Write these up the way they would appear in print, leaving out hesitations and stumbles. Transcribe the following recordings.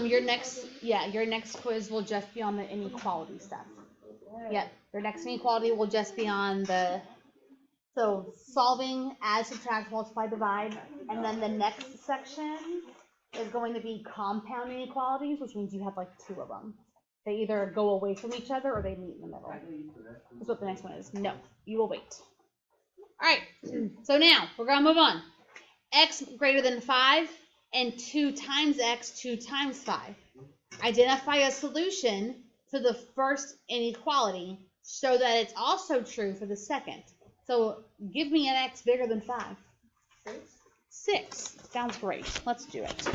Your next quiz will just be on the inequality stuff. Yep, your next inequality will just be on so solving, add, subtract, multiply, divide, and then the next section is going to be compound inequalities, which means you have like 2 of them. They either go away from each other or they meet in the middle. That's what the next one is. No, you will wait. All right, so now we're going to move on. X greater than 5 and 2 times x, 2 times 5. Identify a solution to the first inequality so that it's also true for the second. So give me an x bigger than 5. 6. Sounds great. Let's do it.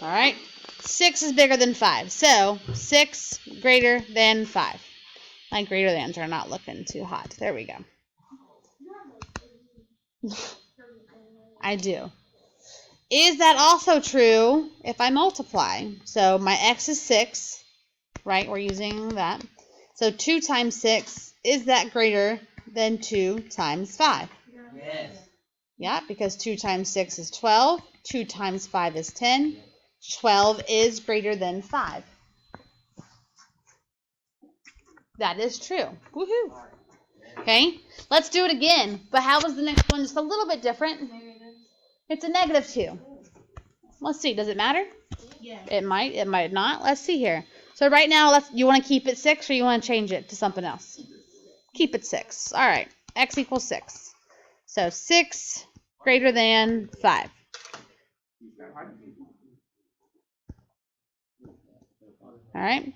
All right. 6 is bigger than 5. So 6 greater than 5. My greater thans are not looking too hot. There we go. I do. Is that also true if I multiply? So my x is 6, right? We're using that. So 2 times 6, is that greater than 2 times 5? Yes. Yeah, because 2 times 6 is 12. 2 times 5 is 10. 12 is greater than 5. That is true. Woohoo! Okay, let's do it again. But how was the next one just a little bit different? It's a -2. Let's see. Does it matter? Yeah. It might. It might not. Let's see here. So right now, you want to keep it 6 or you want to change it to something else? Keep it 6. All right. X equals 6. So 6 greater than 5. All right.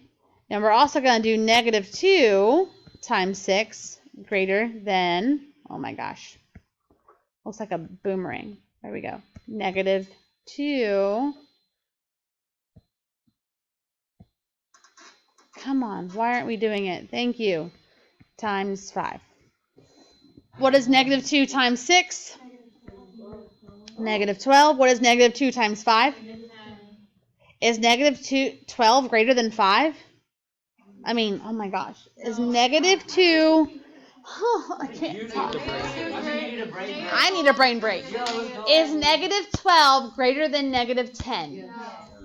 And we're also going to do -2 times 6 greater than, oh my gosh, looks like a boomerang. There we go. -2. Come on, why aren't we doing it? Thank you. Times 5. What is -2 times 6? -12. What is -2 times 5? Is -12 greater than 5? I mean, oh my gosh. Is -2... Oh, I can't talk. I need a brain break. Is -12 greater than -10?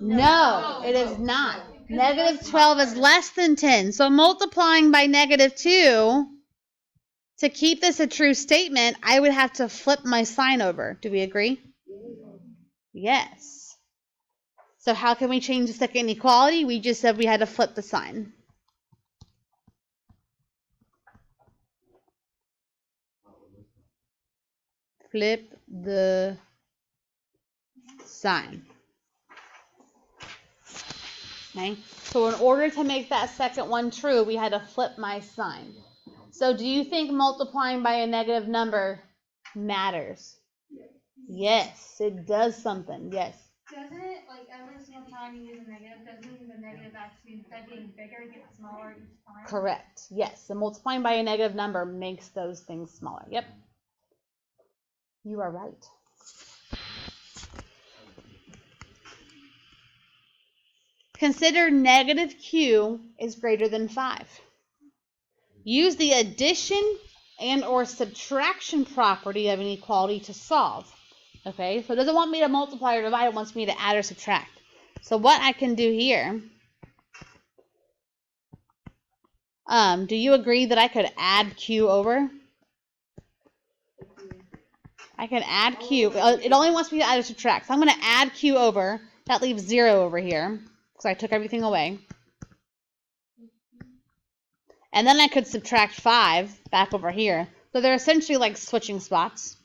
No, it is not. -12 is less than 10. So multiplying by -2, to keep this a true statement, I would have to flip my sign over. Do we agree? Yes. So how can we change the second inequality? We just said we had to flip the sign. Flip the sign. Okay. So in order to make that second one true, we had to flip my sign. So do you think multiplying by a negative number matters? Yes, it does something. Yes. Doesn't it, like, every single time you use a negative, doesn't the negative actually, instead of getting bigger, get smaller each time? Correct. Yes. So multiplying by a negative number makes those things smaller. Yep. You are right. Consider -q is greater than 5. Use the addition and or subtraction property of an equality to solve. Okay, so it doesn't want me to multiply or divide, it wants me to add or subtract. So what I can do here, do you agree that I could add q over? I can add q. It only wants me to add or subtract. So I'm going to add q over. That leaves 0 over here because I took everything away. And then I could subtract 5 back over here. So they're essentially like switching spots.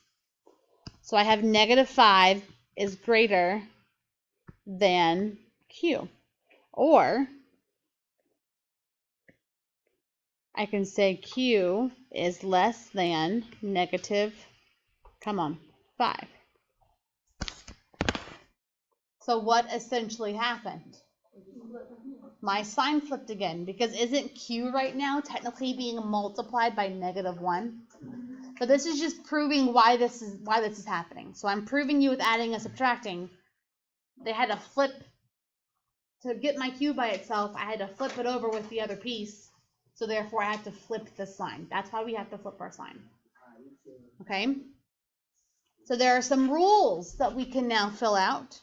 So I have -5 is greater than q. Or I can say q is less than -5. So what essentially happened? My sign flipped again, because isn't q right now technically being multiplied by -1? So this is just proving why this is happening. So I'm proving you with adding and subtracting. They had to flip to get my q by itself. I had to flip it over with the other piece. So therefore I had to flip the sign. That's why we have to flip our sign. Okay? So there are some rules that we can now fill out.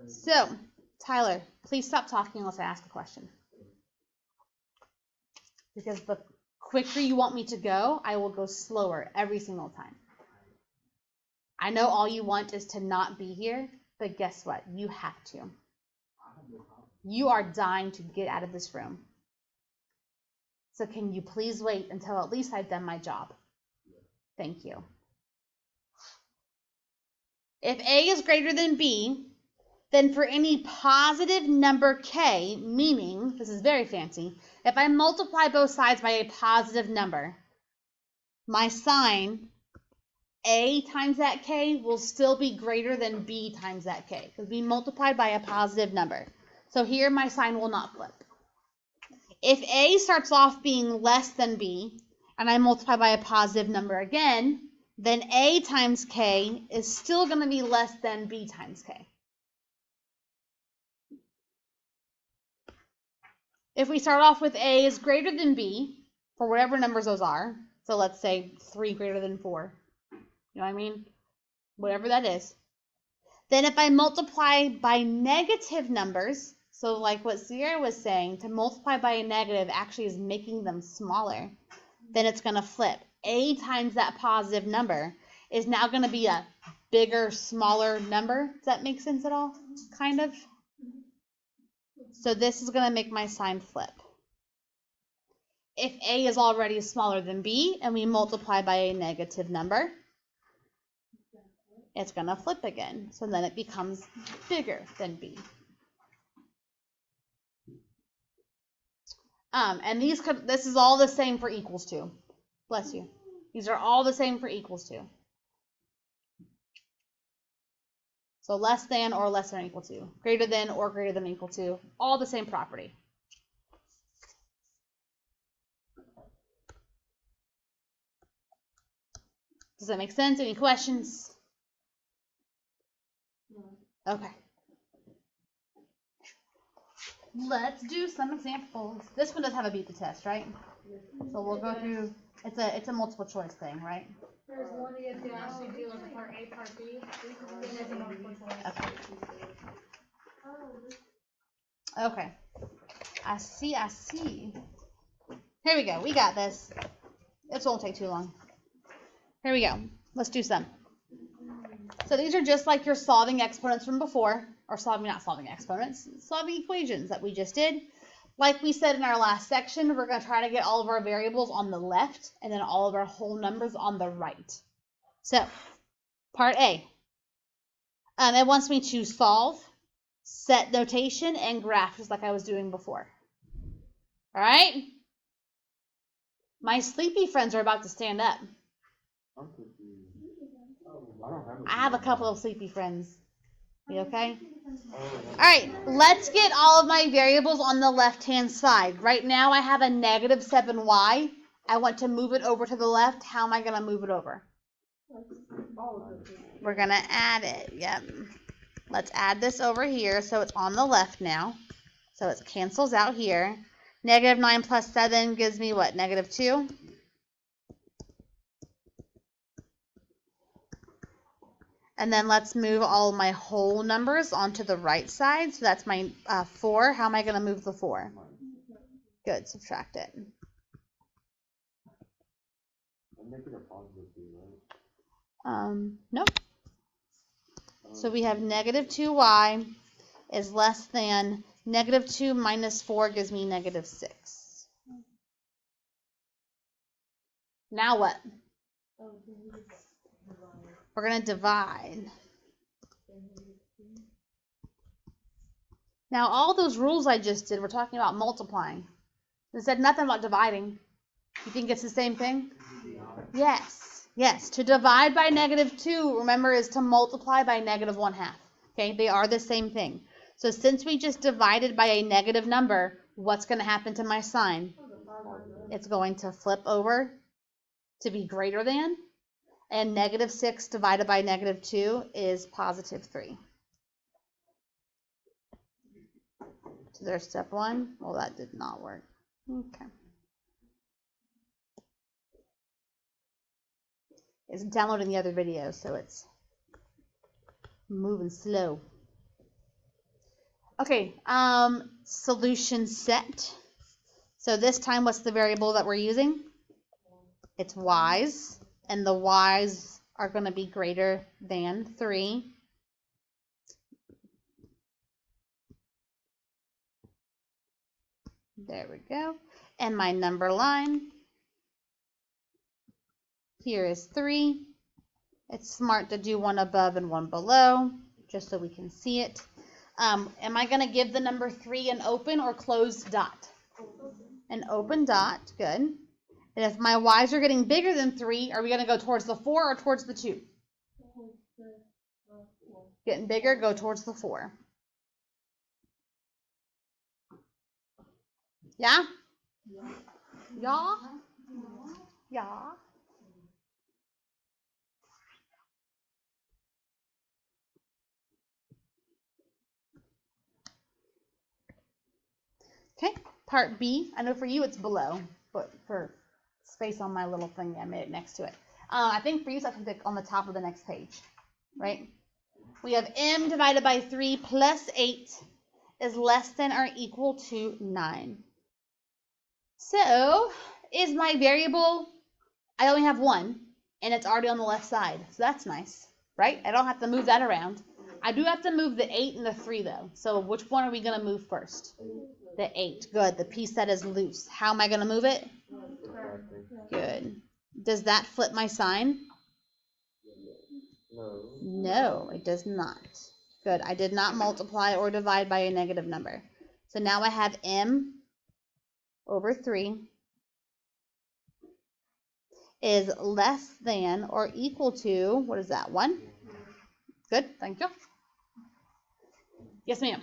So, Tyler, please stop talking unless I ask a question. Because the quicker you want me to go, I will go slower every single time. I know all you want is to not be here, but guess what? You have to. You are dying to get out of this room. So can you please wait until at least I've done my job? Thank you. If A is greater than B, then for any positive number k, meaning, this is very fancy, if I multiply both sides by a positive number, my sign A times that k will still be greater than B times that k, because we multiplied by a positive number. So here my sign will not flip. If A starts off being less than B, and I multiply by a positive number again, then A times K is still going to be less than B times K. If we start off with A is greater than B, for whatever numbers those are, so let's say 3 greater than 4, you know what I mean? Whatever that is. Then if I multiply by negative numbers, so like what Sierra was saying, to multiply by a negative actually is making them smaller, then it's going to flip. A times that positive number is now going to be a bigger, smaller number. Does that make sense at all? Kind of. So this is going to make my sign flip. If A is already smaller than B and we multiply by a negative number, it's going to flip again. So then it becomes bigger than B. And this is all the same for equals to. Bless you. These are all the same for equals to. So less than or less than or equal to. Greater than or greater than or equal to. All the same property. Does that make sense? Any questions? Okay. Let's do some examples. This one does have a beat the test, right? So we'll go through. It's a multiple choice thing, right? There's one you have to actually do like part A, part B. Then there's a multiple choice. Okay. Okay. I see. Here we go. We got this. This won't take too long. Here we go. Let's do some. So these are just like your solving exponents from before, or not solving exponents, solving equations that we just did. Like we said in our last section, we're going to try to get all of our variables on the left and then all of our whole numbers on the right. So, part A. It wants me to solve, set notation, and graph, just like I was doing before. All right? My sleepy friends are about to stand up. I have a couple of sleepy friends. You okay? All right, let's get all of my variables on the left-hand side. Right now I have a negative 7y. I want to move it over to the left. How am I going to move it over? We're going to add it. Yep. Let's add this over here so it's on the left now. So it cancels out here. Negative 9 plus 7 gives me what? Negative 2. And then let's move all my whole numbers onto the right side. So that's my 4. How am I going to move the 4? Good, subtract it. Nope. So we have negative 2y is less than negative 2 minus 4 gives me negative 6. Now what? We're going to divide. Now, all those rules I just did, we're talking about multiplying. It said nothing about dividing. You think it's the same thing? Yes. Yes. To divide by negative 2, remember, is to multiply by negative 1/2. Okay? They are the same thing. So since we just divided by a negative number, what's going to happen to my sign? It's going to flip over to be greater than. And negative 6 divided by negative 2 is positive 3. So there's step 1. Well, that did not work. Okay. It's downloading the other video, so it's moving slow. Okay, solution set. So this time, what's the variable that we're using? It's y's, and the y's are going to be greater than 3. There we go. And my number line here is 3. It's smart to do one above and one below, just so we can see it. Am I going to give the number 3 an open or closed dot? An open dot, good. And if my y's are getting bigger than 3, are we going to go towards the 4 or towards the 2? Getting bigger, go towards the 4. Yeah? Yeah? Yeah? Okay, part B. I know for you it's below, but for space on my little thing, I made it next to it. I think for you, it's actually on the top of the next page, right? We have m divided by 3 plus 8 is less than or equal to 9. So, is my variable, I only have one, and it's already on the left side. So that's nice, right? I don't have to move that around. I do have to move the 8 and the 3, though. So which one are we going to move first? The 8. Good. The piece that is loose. How am I going to move it? Good. Does that flip my sign? No, it does not. Good. I did not multiply or divide by a negative number. So now I have m over 3 is less than or equal to, what is that, 1? Good. Thank you. Yes, ma'am.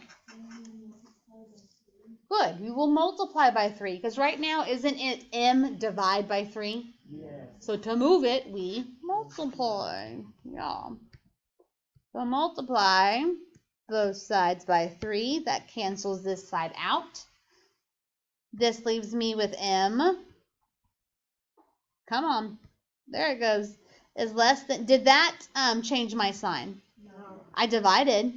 Good. We will multiply by 3 because right now, isn't it m divide by 3? Yes. So to move it, we multiply. Yeah. So multiply both sides by 3. That cancels this side out. This leaves me with m. Come on. There it goes. Is less than. Did that change my sign? No. I divided.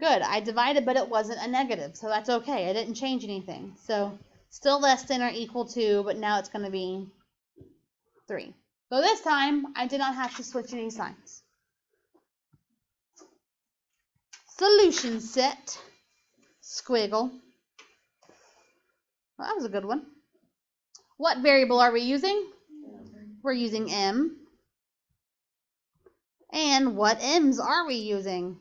Good. I divided, but it wasn't a negative, so that's okay. I didn't change anything. So still less than or equal to, but now it's going to be 3. So this time, I did not have to switch any signs. Solution set. Squiggle. Well, that was a good one. What variable are we using? We're using m. And what m's are we using?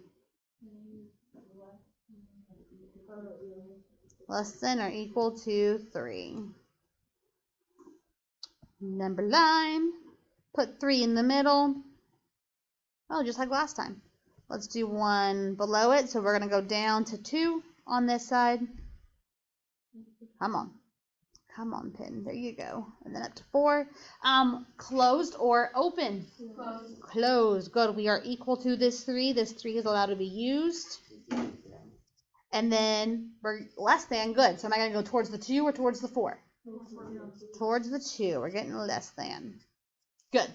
Less than or equal to 3. Number line. Put 3 in the middle. Oh, just like last time. Let's do one below it. So we're going to go down to 2 on this side. Come on. Come on, pin. There you go. And then up to 4. Closed or open? Closed. Closed. Good. We are equal to this 3. This 3 is allowed to be used. And then we're less than. Good. So am I going to go towards the 2 or towards the 4? Towards the 2. We're getting less than. Good.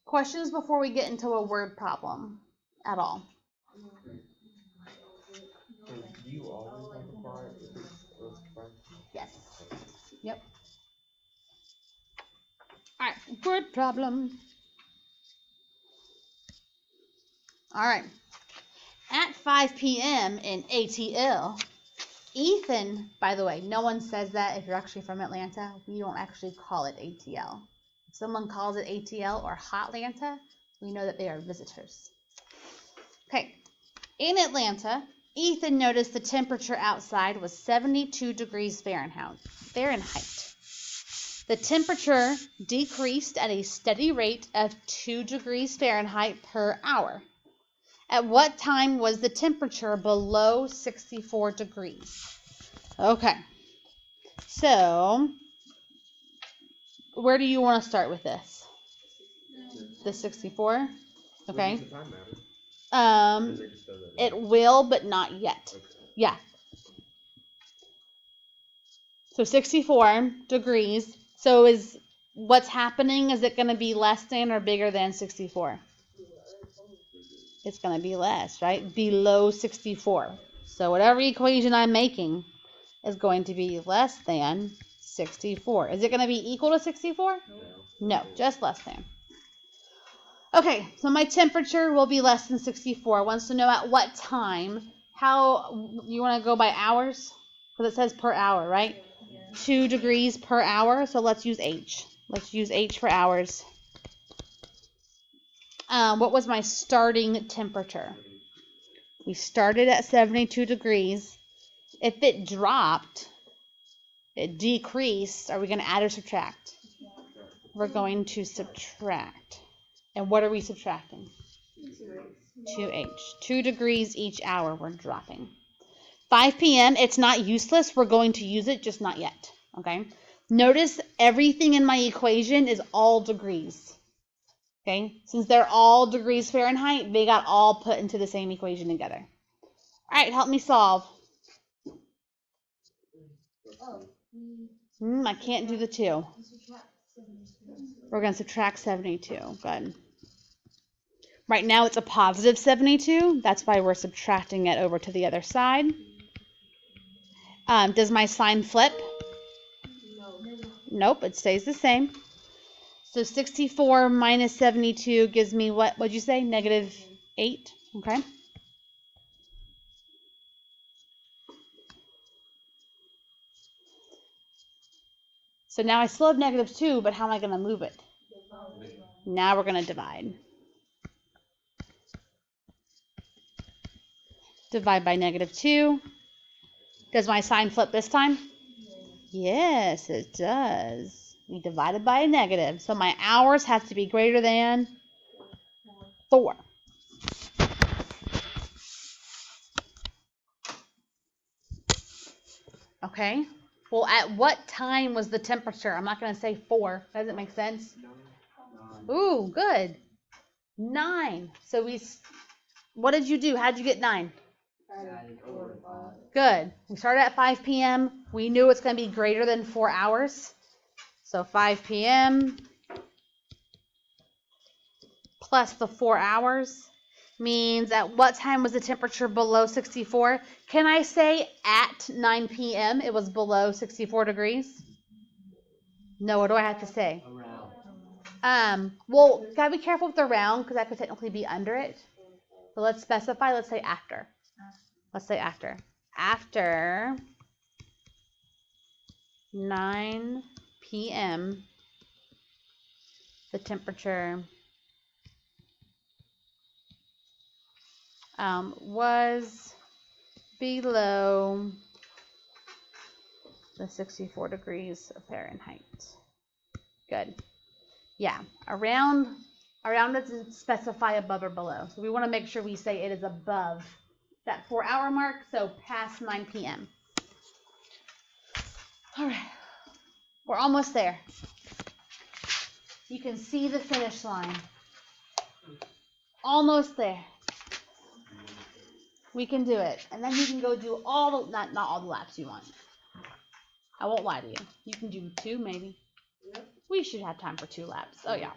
Questions before we get into a word problem at all? So do you always multiply if it's correct? Yes. Yep. All right. Word problem. All right. At 5 p.m. in ATL, Ethan, by the way, no one says that if you're actually from Atlanta. We don't actually call it ATL. If someone calls it ATL or Hotlanta, we know that they are visitors. Okay. In Atlanta, Ethan noticed the temperature outside was 72 degrees Fahrenheit. The temperature decreased at a steady rate of 2 degrees Fahrenheit per hour. At what time was the temperature below 64 degrees? Okay. So, where do you want to start with this? The 64? Okay. Does the time matter? It will, but not yet. Okay. Yeah. So 64 degrees. So is what's happening, is it going to be less than or bigger than 64? it's going to be less, right? Below 64. So whatever equation I'm making is going to be less than 64. Is it going to be equal to 64? No, just less than. Okay, so my temperature will be less than 64. Wants to know at what time. How, you want to go by hours? Because it says per hour, right? 2 degrees per hour, so let's use H. Let's use H for hours. What was my starting temperature? We started at 72 degrees. If it dropped, it decreased, are we going to add or subtract? We're going to subtract. And what are we subtracting? 2H. 2 degrees each hour we're dropping. 5 p.m., it's not useless. We're going to use it, just not yet. Okay? Notice everything in my equation is all degrees. Okay? Since they're all degrees Fahrenheit, they got all put into the same equation together. All right, help me solve. I can't do the 2. We're going to subtract 72. Good. Right now it's a positive 72. That's why we're subtracting it over to the other side. Does my sign flip? Nope, it stays the same. So 64 minus 72 gives me what? What'd you say? Negative 8. Okay. So now I still have negative 2, but how am I going to move it? Now we're going to divide. Divide by negative 2. Does my sign flip this time? Yes, it does. We divided by a negative. So my hours have to be greater than 4. Okay. Well, at what time was the temperature? I'm not going to say 4. Doesn't make sense. Ooh, good. 9. So what did you do? How'd you get 9? Good. We started at 5 p.m. We knew it's going to be greater than 4 hours. So 5 p.m. plus the 4 hours means at what time was the temperature below 64? Can I say at 9 p.m. it was below 64 degrees? No, what do I have to say? Well, gotta be careful with the round because that could technically be under it. So let's specify, let's say after. Let's say after. After 9 p.m. the temperature was below the 64 degrees Fahrenheit. Good. Yeah, around doesn't specify above or below. So we want to make sure we say it is above that 4 hour mark, so past 9 p.m. All right, we're almost there. You can see the finish line. Almost there. We can do it. And then you can go do all the, not all the laps you want. I won't lie to you. You can do 2 maybe. We should have time for 2 laps. Oh yeah.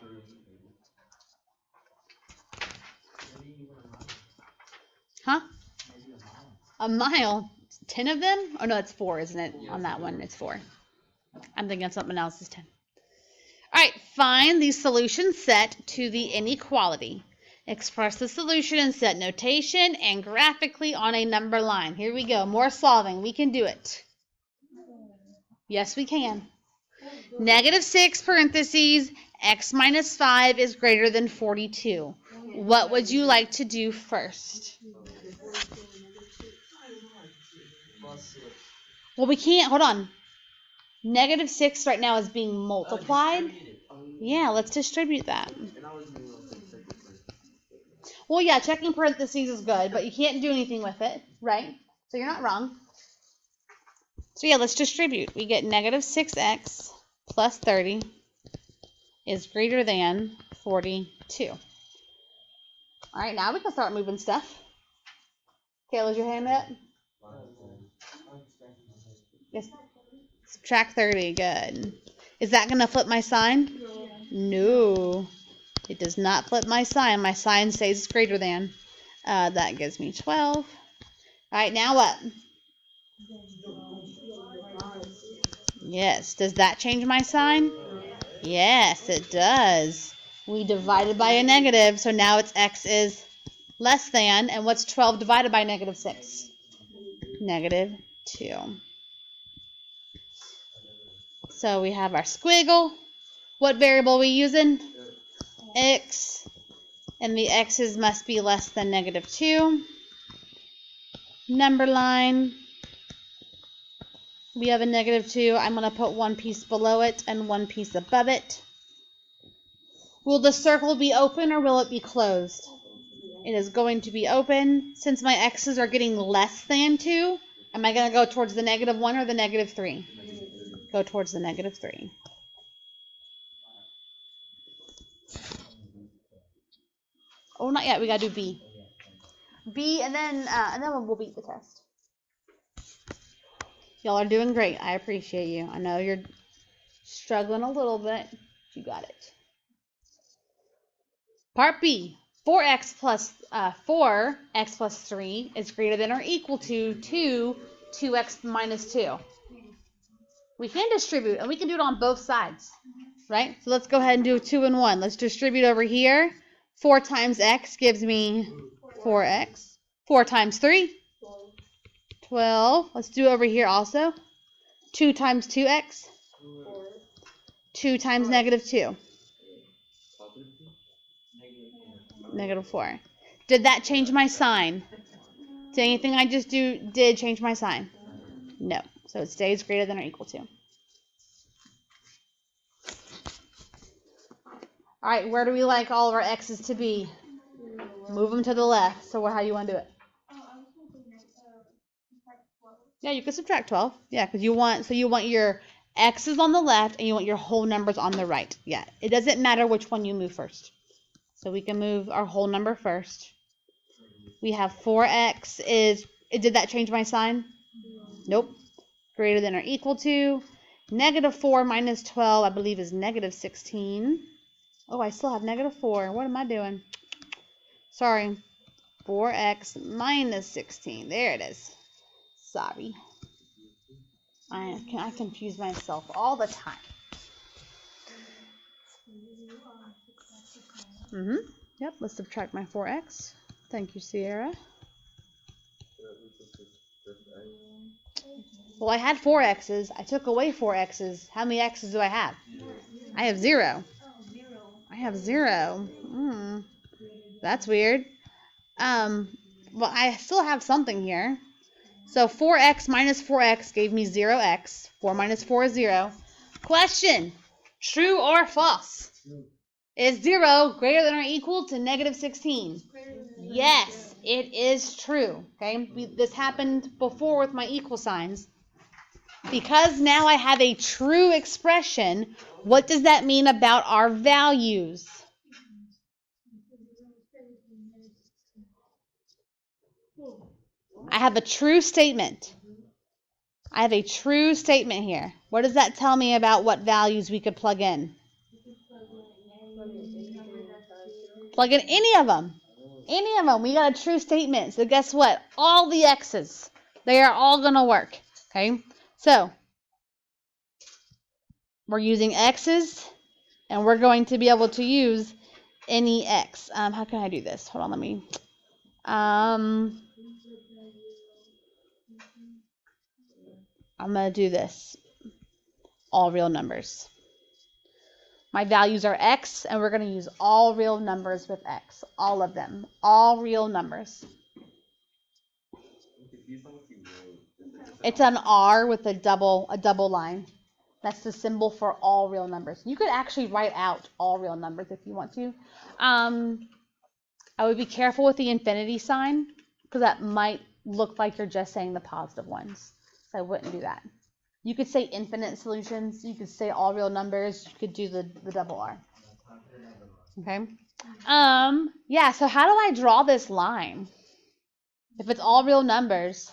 Huh? A mile? 10 of them? Oh no, it's 4, isn't it? On that one, it's 4. I'm thinking of something else. It's 10. All right, find the solution set to the inequality. Express the solution in set notation and graphically on a number line. Here we go. More solving. We can do it. Yes, we can. Negative 6 parentheses, x minus 5 is greater than 42. What would you like to do first? Well, we can't. Hold on. Negative 6 right now is being multiplied. Yeah, let's distribute that. Well, yeah, checking parentheses is good, but you can't do anything with it, right? So you're not wrong. So yeah, let's distribute. We get negative 6x plus 30 is greater than 42. All right, now we can start moving stuff. Kayla's your hand up? Yes. Subtract 30, good. Is that going to flip my sign? No. It does not flip my sign. My sign stays greater than. That gives me 12. All right, now what? Yes, does that change my sign? Yes, it does. We divided by a negative, so now its x is less than, and what's 12 divided by negative 6? Negative 2. So we have our squiggle. What variable are we using? X. And the x's must be less than negative 2. Number line. We have a negative 2. I'm going to put one piece below it and one piece above it. Will the circle be open or will it be closed? It is going to be open. Since my x's are getting less than 2, am I going to go towards the negative 1 or the negative 3? Go towards the negative 3. Oh, not yet. We got to do B. B, and then we'll beat the test. Y'all are doing great. I appreciate you. I know you're struggling a little bit. You got it. Part B. 4x plus 3 is greater than or equal to 2x minus 2. We can distribute, and we can do it on both sides, right? So let's go ahead and do 2 and 1. Let's distribute over here. 4 times x gives me 4x. 4 times 3, 12. Let's do over here also. 2 times 2x. 2 times negative 2. Negative 4. Did that change my sign? Did anything I just did change my sign? No. So it stays greater than or equal to. All right, where do we like all of our x's to be? Move them to the left. So how do you want to do it? Yeah, you can subtract 12. Yeah, because you want your x's on the left and you want your whole numbers on the right. Yeah, it doesn't matter which one you move first. So we can move our whole number first. We have 4x did that change my sign? Nope. Greater than or equal to. Negative 4 minus 12, I believe, is negative 16. Oh, I still have negative 4. What am I doing? Sorry. 4x minus 16. There it is. Sorry. I confuse myself all the time. Yep, let's subtract my 4x. Thank you, Sierra. Well, I had 4 x's. I took away 4 x's. How many x's do I have? I have 0. I have 0. That's weird. Well, I still have something here. So 4x minus 4x gave me 0x. 4 minus 4 is 0. Question. True or false? Is 0 greater than or equal to negative 16? Yes, it is true. Okay, this happened before with my equal signs. Because now I have a true expression, what does that mean about our values? I have a true statement. I have a true statement here. What does that tell me about what values we could plug in? Plug in any of them. Any of them. We got a true statement. So guess what? All the x's, they are all going to work. Okay? So we're using x's, and we're going to be able to use any x. How can I do this? Hold on, let me. I'm going to do this. All real numbers. My values are x, and we're going to use all real numbers with x. All of them. All real numbers. It's an R with a double line. That's the symbol for all real numbers. You could actually write out all real numbers if you want to. I would be careful with the infinity sign because that might look like you're just saying the positive ones. So I wouldn't do that. You could say infinite solutions. You could say all real numbers. You could do the double R. Okay. Yeah, so how do I draw this line? If it's all real numbers,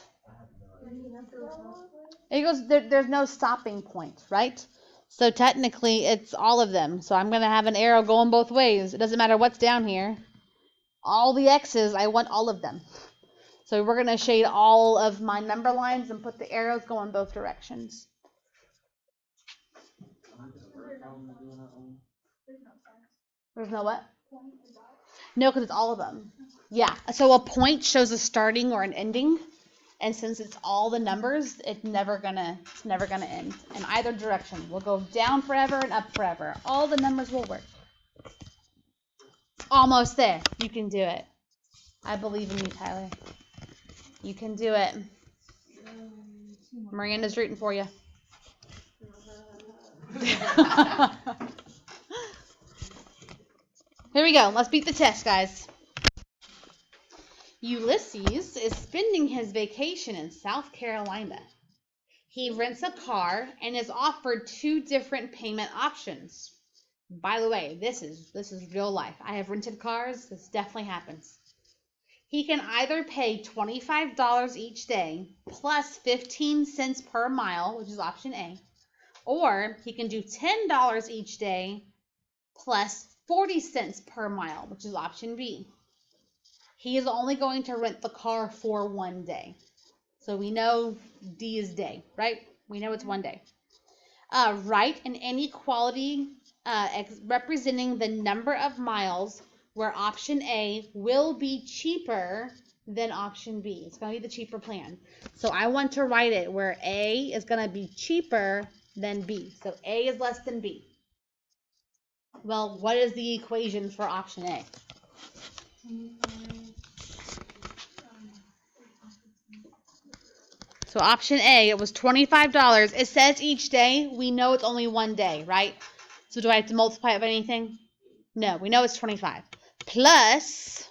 it goes there's no stopping point, right? So technically it's all of them. So I'm going to have an arrow going both ways. It doesn't matter what's down here. All the X's, I want all of them. So we're going to shade all of my number lines and put the arrows going both directions. There's no what? No, because it's all of them. Yeah, so a point shows a starting or an ending. And since it's all the numbers, it's never gonna end in either direction. We'll go down forever and up forever. All the numbers will work. Almost there. You can do it. I believe in you, Tyler. You can do it. Miranda's rooting for you. Here we go. Let's beat the test, guys. Ulysses is spending his vacation in South Carolina. He rents a car and is offered 2 different payment options. By the way, this is real life. I have rented cars. This definitely happens. He can either pay $25 each day plus 15 cents per mile, which is option A, or he can do $10 each day plus 40 cents per mile, which is option B. He is only going to rent the car for 1 day. So we know D is day, right? We know it's 1 day. Write an inequality representing the number of miles where option A will be cheaper than option B. It's going to be the cheaper plan. So I want to write it where A is going to be cheaper than B. So A is less than B. Well, what is the equation for option A? So option A, it was $25. It says each day. We know it's only 1 day, right? So do I have to multiply it by anything? No, we know it's 25. Plus,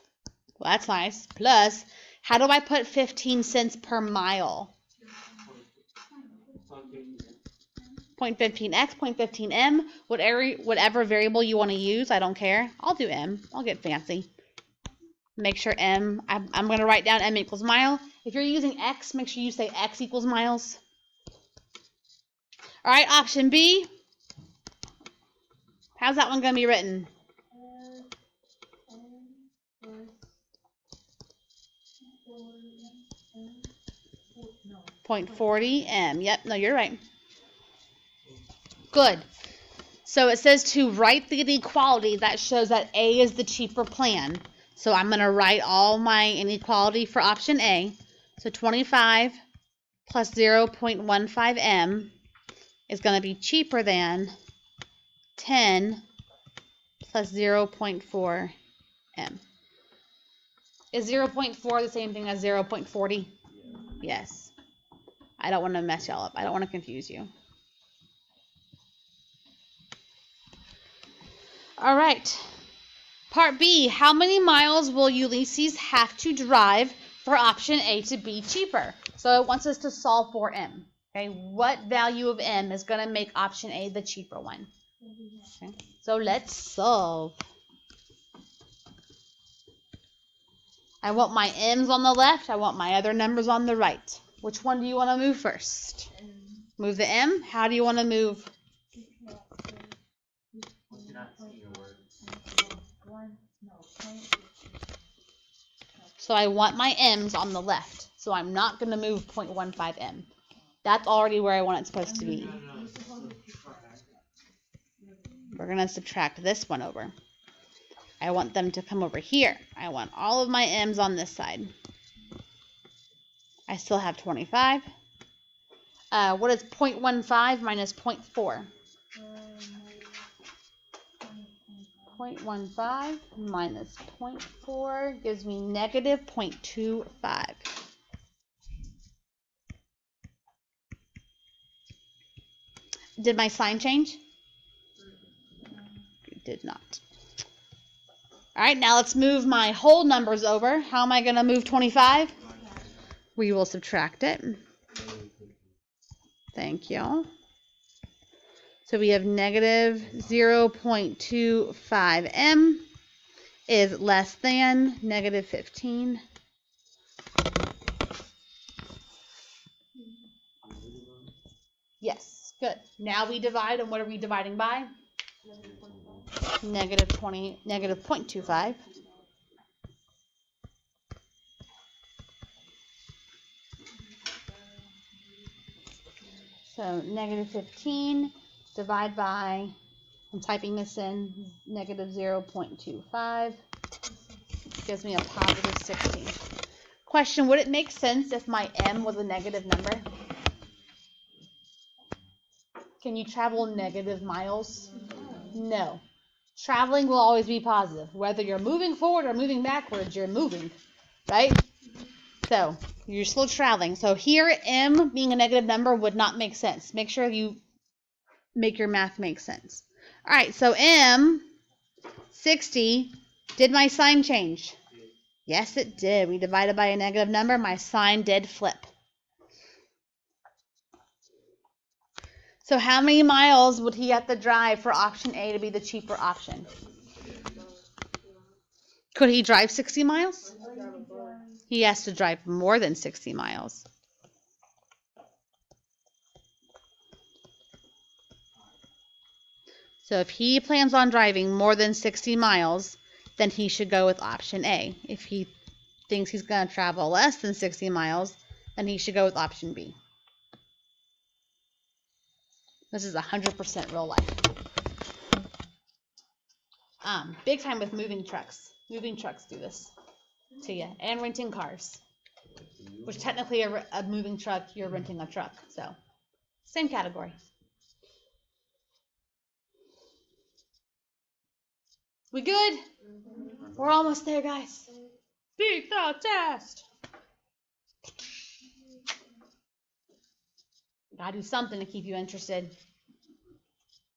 well, that's nice. Plus, how do I put 15 cents per mile? 0.15x, 0.15m, whatever variable you want to use. I don't care. I'll do m. I'll get fancy. Make sure m, I'm going to write down m equals mile. If you're using x, make sure you say x equals miles. All right, option B. How's that one going to be written? 0.40 m. Yep, no, you're right. Good. So it says to write the inequality that shows that A is the cheaper plan. So I'm going to write all my inequality for option A. So 25 plus 0.15 m is going to be cheaper than 10 plus 0.4 m. Is 0.4 the same thing as 0.40? Yes. I don't want to mess y'all up. I don't want to confuse you. All right. Part B, how many miles will Ulysses have to drive for option A to be cheaper? So it wants us to solve for m. Okay, what value of m is going to make option A the cheaper one? Okay, so let's solve. I want my m's on the left. I want my other numbers on the right. Which one do you want to move first? Move the m? How do you want to move? So I want my m's on the left. So I'm not going to move 0.15 m. That's already where I want it supposed to be. We're going to subtract this one over. I want them to come over here. I want all of my m's on this side. I still have 25. What is 0.15 minus 0.4? 0.15 minus 0.4 gives me negative 0.25. Did my sign change? It did not. All right, now let's move my whole numbers over. How am I going to move 25? We will subtract it. Thank you. So we have negative 0.25 m is less than negative 15. Yes, good. Now we divide, and what are we dividing by? Negative 0.25. So negative 15 divide by, I'm typing this in, negative 0.25 gives me a positive 16. Question, would it make sense if my m was a negative number? Can you travel negative miles? No. Traveling will always be positive. Whether you're moving forward or moving backwards, you're moving, right? So you're still traveling. So here, m being a negative number would not make sense. Make sure you make your math make sense. All right, so m, 60, did my sign change? Yes, it did. We divided by a negative number. My sign did flip. So how many miles would he have to drive for option A to be the cheaper option? Could he drive 60 miles? He has to drive more than 60 miles. So if he plans on driving more than 60 miles, then he should go with option A. If he thinks he's going to travel less than 60 miles, then he should go with option B. This is 100% real life. Big time with moving trucks. Moving trucks do this to you. And renting cars. Which technically a moving truck, you're renting a truck. So, same category. We good? We're almost there, guys. Beat the test. Gotta do something to keep you interested.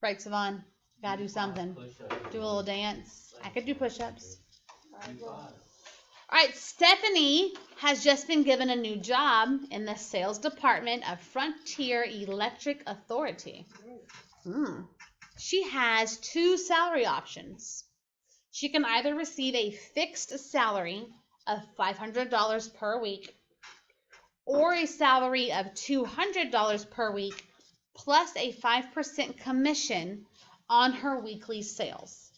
Right, Savon? Gotta do something. Do a little dance. I could do push-ups. All right, Stephanie has just been given a new job in the sales department of Frontier Electric Authority. She has 2 salary options. She can either receive a fixed salary of $500 per week or a salary of $200 per week plus a 5% commission on her weekly sales.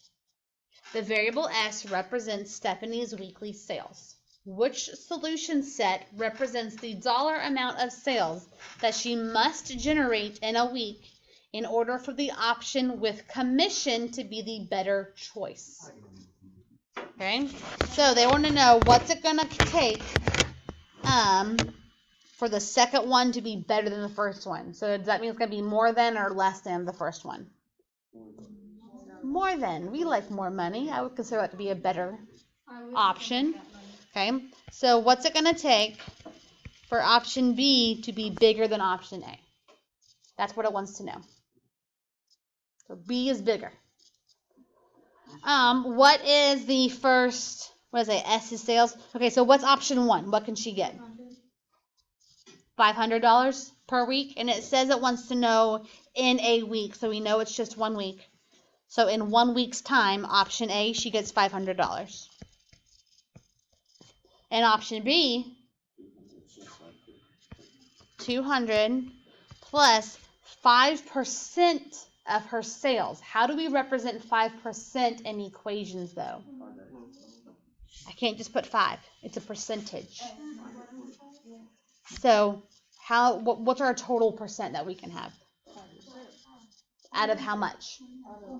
The variable S represents Stephanie's weekly sales. Which solution set represents the dollar amount of sales that she must generate in a week in order for the option with commission to be the better choice? Okay, so they want to know what's it going to take for the second one to be better than the first one. So does that mean it's going to be more than or less than the first one? More than. We like more money. I would consider that to be a better option. Okay, so what's it going to take for option B to be bigger than option A? That's what it wants to know. So B is bigger. What is the first, what is it, S is sales? Okay, so what's option 1? What can she get? $500 per week. And it says it wants to know in a week, so we know it's just 1 week. So in 1 week's time, option A, she gets $500. And option B, 200 plus 5% of her sales. How do we represent 5% in equations, though? I can't just put 5. It's a percentage. So what's our total percent that we can have? Out of how much?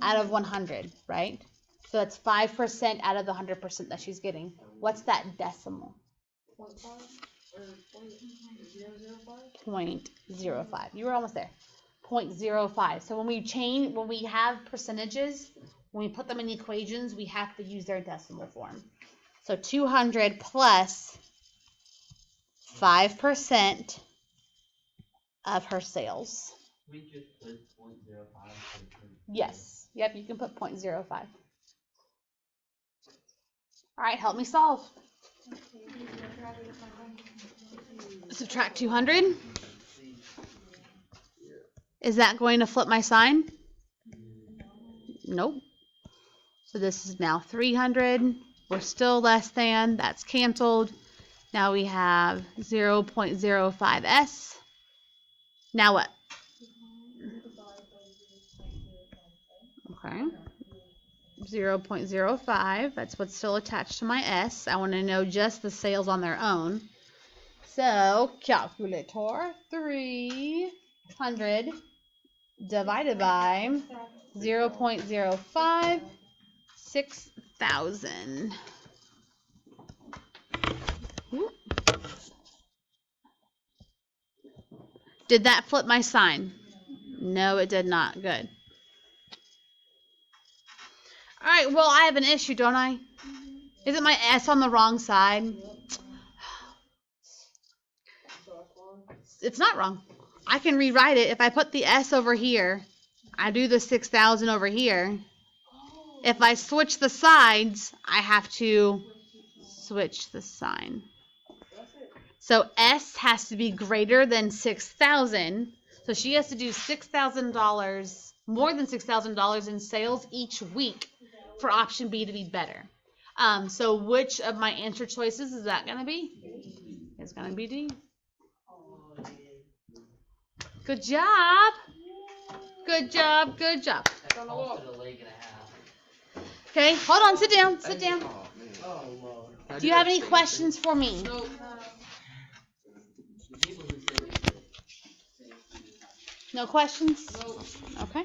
Out of 100, right? So that's 5% out of the 100% that she's getting. What's that decimal? 0.05. You were almost there. 0.05. So when we have percentages, when we put them in equations, we have to use their decimal form. So 200 plus 5% of her sales. We just put 0.05. Yes. Yep, you can put 0.05. All right, help me solve. Subtract 200. Is that going to flip my sign? Nope. So this is now 300. We're still less than. That's canceled. Now we have 0.05s. Now what? Okay. 0.05. That's what's still attached to my S. I want to know just the sales on their own. So, calculator 3. 600 divided by 0.05, 6,000. Did that flip my sign? No, it did not. Good. All right, well, I have an issue, don't I? Isn't my S on the wrong side? It's not wrong. I can rewrite it. If I put the S over here, I do the 6,000 over here. If I switch the sides, I have to switch the sign. So S has to be greater than 6,000. So she has to do $6,000, more than $6,000 in sales each week for option B to be better. So which of my answer choices is that going to be? It's going to be D. Good job. Good job. Good job. Okay, hold on. Sit down. Sit down. Do you have any questions for me? No questions? Okay.